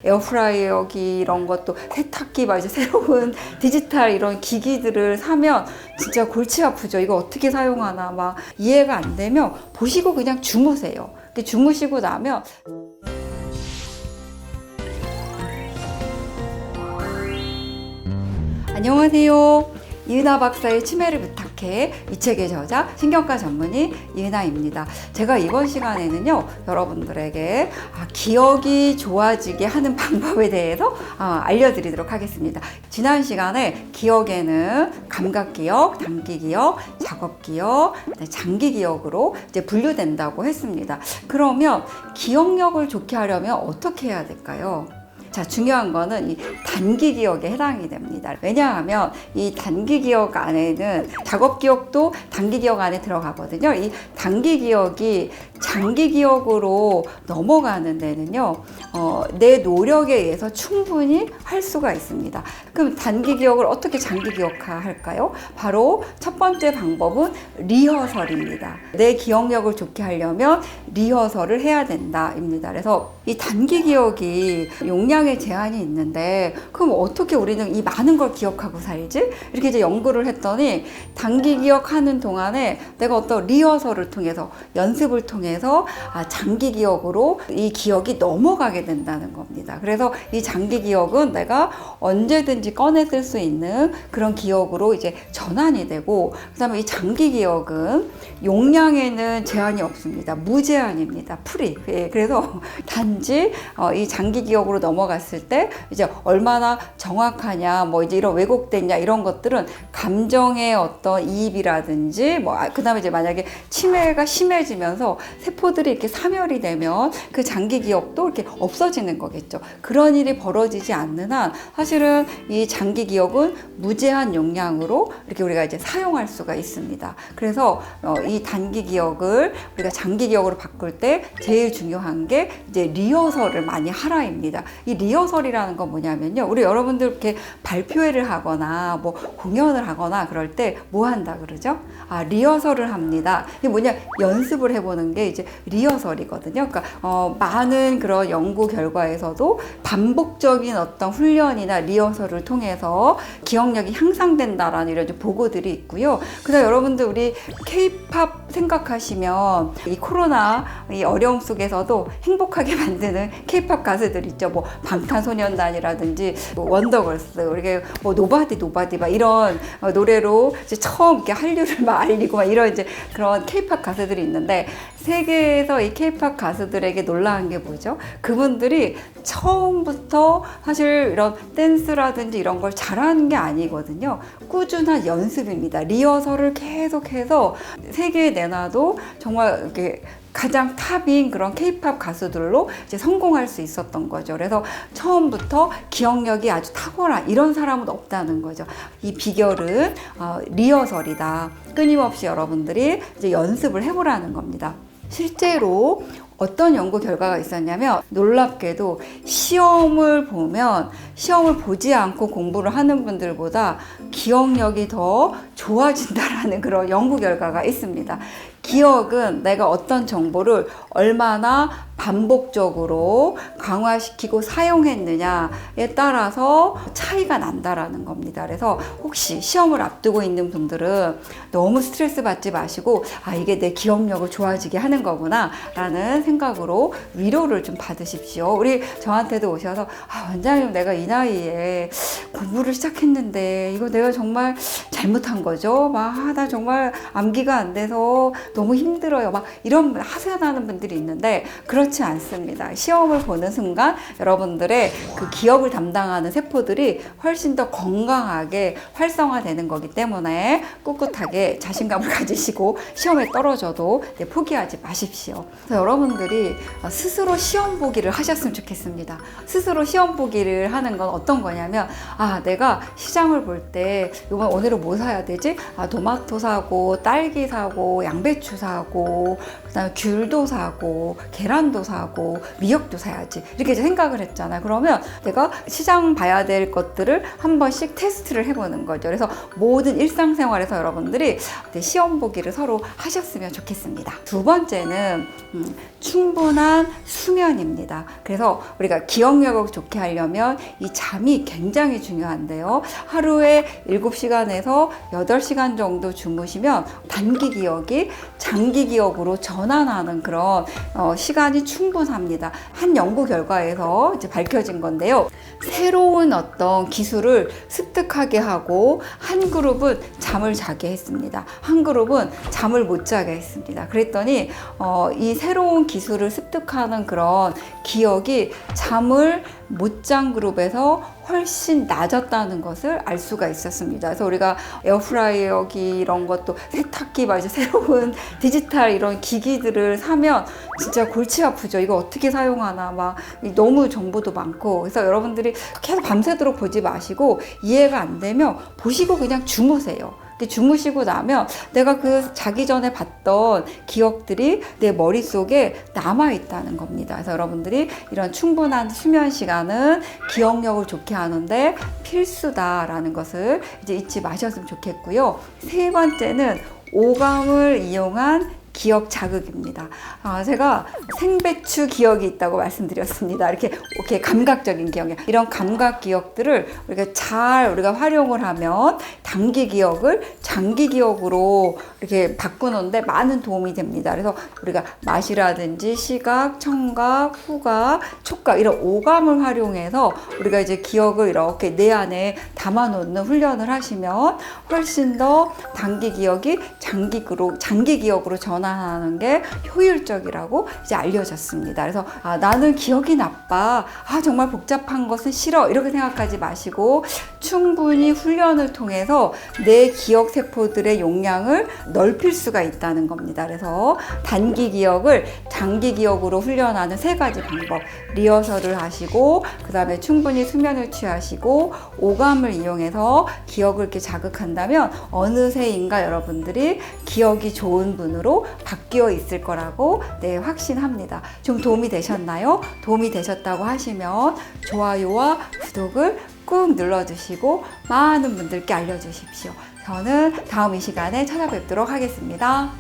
에어프라이어기 이런 것도 세탁기 막 이제 새로운 디지털 이런 기기들을 사면 진짜 골치 아프죠. 이거 어떻게 사용하나 막 이해가 안 되면 보시고 그냥 주무세요. 주무시고 나면 안녕하세요. 이은하 박사의 치매를 부탁해. 이 책의 저자 신경과 전문의 이은하입니다. 제가 이번 시간에는요, 여러분들에게 기억이 좋아지게 하는 방법에 대해서 알려드리도록 하겠습니다. 지난 시간에 기억에는 감각기억, 단기기억, 작업기억, 장기기억으로 이제 분류된다고 했습니다. 그러면 기억력을 좋게 하려면 어떻게 해야 될까요? 자, 중요한 거는 이 단기 기억에 해당이 됩니다. 왜냐하면 이 단기 기억 안에는 작업 기억도 단기 기억 안에 들어가거든요. 이 단기 기억이 장기 기억으로 넘어가는 데는요, 내 노력에 의해서 충분히 할 수가 있습니다. 그럼 단기 기억을 어떻게 장기 기억할까요? 바로 첫 번째 방법은 리허설입니다. 내 기억력을 좋게 하려면 리허설을 해야 된다입니다. 그래서 이 단기 기억이 용량에 제한이 있는데, 그럼 어떻게 우리는 이 많은 걸 기억하고 살지? 이렇게 이제 연구를 했더니 단기 기억하는 동안에 내가 어떤 리허설을 통해서 연습을 통해서 장기 기억으로 이 기억이 넘어가게 된다는 겁니다. 그래서 이 장기 기억은 내가 언제든지 꺼내 쓸 수 있는 그런 기억으로 이제 전환이 되고, 그 다음에 이 장기 기억은 용량에는 제한이 없습니다. 무제한입니다. 프리. 그래서 단지 이 장기 기억으로 넘어갔을 때 이제 얼마나 정확하냐, 뭐 이제 이런 왜곡됐냐, 이런 것들은 감정의 어떤 이입이라든지 그 다음에 이제 만약에 치매가 심해지면서 세포들이 이렇게 사멸이 되면 그 장기 기억도 이렇게 없어지는 거겠죠. 그런 일이 벌어지지 않는 한 사실은 이 장기 기억은 무제한 용량으로 이렇게 우리가 이제 사용할 수가 있습니다. 그래서 이 단기 기억을 우리가 장기 기억으로 바꿀 때 제일 중요한 게 이제 리허설을 많이 하라입니다. 이 리허설이라는 건 뭐냐면요, 우리 여러분들 이렇게 발표회를 하거나 뭐 공연을 하거나 그럴 때 뭐 한다 그러죠? 리허설을 합니다. 이게 뭐냐, 연습을 해보는 게 이제 리허설이거든요. 그러니까 많은 그런 연구 결과에서도 반복적인 어떤 훈련이나 리허설을 통해서 기억력이 향상된다라는 이런 보고들이 있고요. 그다음 여러분들 우리 K-팝 생각하시면 이 코로나 이 어려움 속에서도 행복하게 만드는 K-팝 가수들 있죠. 뭐 방탄소년단이라든지 뭐 원더걸스, 우리가 뭐 노바디 막 이런 노래로 이제 처음 이렇게 한류를 막 알리고 막 이런 이제 그런 K-팝 가수들이 있는데, 세계에서 이 K-팝 가수들에게 놀라운 게 뭐죠? 그분들이 처음부터 사실 이런 댄스라든지 이런 걸 잘하는 게 아니거든요. 꾸준한 연습입니다. 리허설을 계속해서 세계에 내놔도 정말 이렇게 가장 탑인 그런 K-팝 가수들로 이제 성공할 수 있었던 거죠. 그래서 처음부터 기억력이 아주 탁월한 이런 사람은 없다는 거죠. 이 비결은 리허설이다. 끊임없이 여러분들이 이제 연습을 해보라는 겁니다. 실제로 어떤 연구 결과가 있었냐면, 놀랍게도 시험을 보지 않고 공부를 하는 분들보다 기억력이 더 좋아진다라는 그런 연구 결과가 있습니다. 기억은 내가 어떤 정보를 얼마나 반복적으로 강화시키고 사용했느냐에 따라서 차이가 난다라는 겁니다. 그래서 혹시 시험을 앞두고 있는 분들은 너무 스트레스 받지 마시고, 이게 내 기억력을 좋아지게 하는 거구나 라는 생각으로 위로를 좀 받으십시오. 우리 저한테도 오셔서 원장님, 내가 이 나이에 공부를 시작했는데 이거 내가 정말 잘못한 거죠? 나 정말 암기가 안 돼서 너무 힘들어요. 이런 하소연하는 분들이 있는데, 그렇지 않습니다. 시험을 보는 순간 여러분들의 그 기억을 담당하는 세포들이 훨씬 더 건강하게 활성화되는 거기 때문에 꿋꿋하게 자신감을 가지시고 시험에 떨어져도 포기하지 마십시오. 그래서 여러분들이 스스로 시험 보기를 하셨으면 좋겠습니다. 스스로 시험 보기를 하는 건 어떤 거냐면, 내가 시장을 볼 때 오늘은 뭐 사야 되지? 토마토 사고, 딸기 사고, 양배추 사고, 그다음에 귤도 사고, 계란도 시장도 사고 미역도 사야지 이렇게 이제 생각을 했잖아요. 그러면 내가 시장 봐야 될 것들을 한 번씩 테스트를 해보는 거죠. 그래서 모든 일상생활에서 여러분들이 시험 보기를 서로 하셨으면 좋겠습니다. 두 번째는 충분한 수면입니다. 그래서 우리가 기억력을 좋게 하려면 이 잠이 굉장히 중요한데요. 하루에 7시간에서 8시간 정도 주무시면 단기 기억이 장기 기억으로 전환하는 그런 시간이 충분합니다. 한 연구 결과에서 이제 밝혀진 건데요. 새로운 어떤 기술을 습득하게 하고 한 그룹은 잠을 자게 했습니다. 한 그룹은 잠을 못 자게 했습니다. 그랬더니 이 새로운 기술을 습득하는 그런 기억이 잠을 못 잔 그룹에서 훨씬 낮았다는 것을 알 수가 있었습니다. 그래서 우리가 에어프라이어기 이런 것도 세탁기 막 이제 새로운 디지털 이런 기기들을 사면 진짜 골치 아프죠. 이거 어떻게 사용하나 막 너무 정보도 많고. 그래서 여러분들이 계속 밤새도록 보지 마시고 이해가 안 되면 보시고 그냥 주무세요. 주무시고 나면 내가 그 자기 전에 봤던 기억들이 내 머릿속에 남아있다는 겁니다. 그래서 여러분들이 이런 충분한 수면 시간은 기억력을 좋게 하는데 필수다라는 것을 이제 잊지 마셨으면 좋겠고요. 세 번째는 오감을 이용한 기억 자극입니다. 제가 생배추 기억이 있다고 말씀드렸습니다. 이렇게 감각적인 기억, 이런 감각 기억들을 우리가 활용을 하면 단기 기억을 장기 기억으로 이렇게 바꾸는데 많은 도움이 됩니다. 그래서 우리가 맛이라든지 시각, 청각, 후각, 촉각 이런 오감을 활용해서 우리가 이제 기억을 이렇게 내 안에 담아놓는 훈련을 하시면 훨씬 더 단기 기억이 장기 기억으로 전환하는 게 효율적이라고 이제 알려졌습니다. 그래서 나는 기억이 나빠. 정말 복잡한 것은 싫어. 이렇게 생각하지 마시고 충분히 훈련을 통해서 내 기억 세포들의 용량을 넓힐 수가 있다는 겁니다. 그래서 단기 기억을 장기 기억으로 훈련하는 3가지 방법. 리허설을 하시고 그 다음에 충분히 수면을 취하시고 오감을 이용해서 기억을 이렇게 자극한다면 어느새인가 여러분들이 기억이 좋은 분으로 바뀌어 있을 거라고 확신합니다. 좀 도움이 되셨나요? 도움이 되셨다고 하시면 좋아요와 구독을 꾹 눌러주시고 많은 분들께 알려주십시오. 저는 다음 이 시간에 찾아뵙도록 하겠습니다.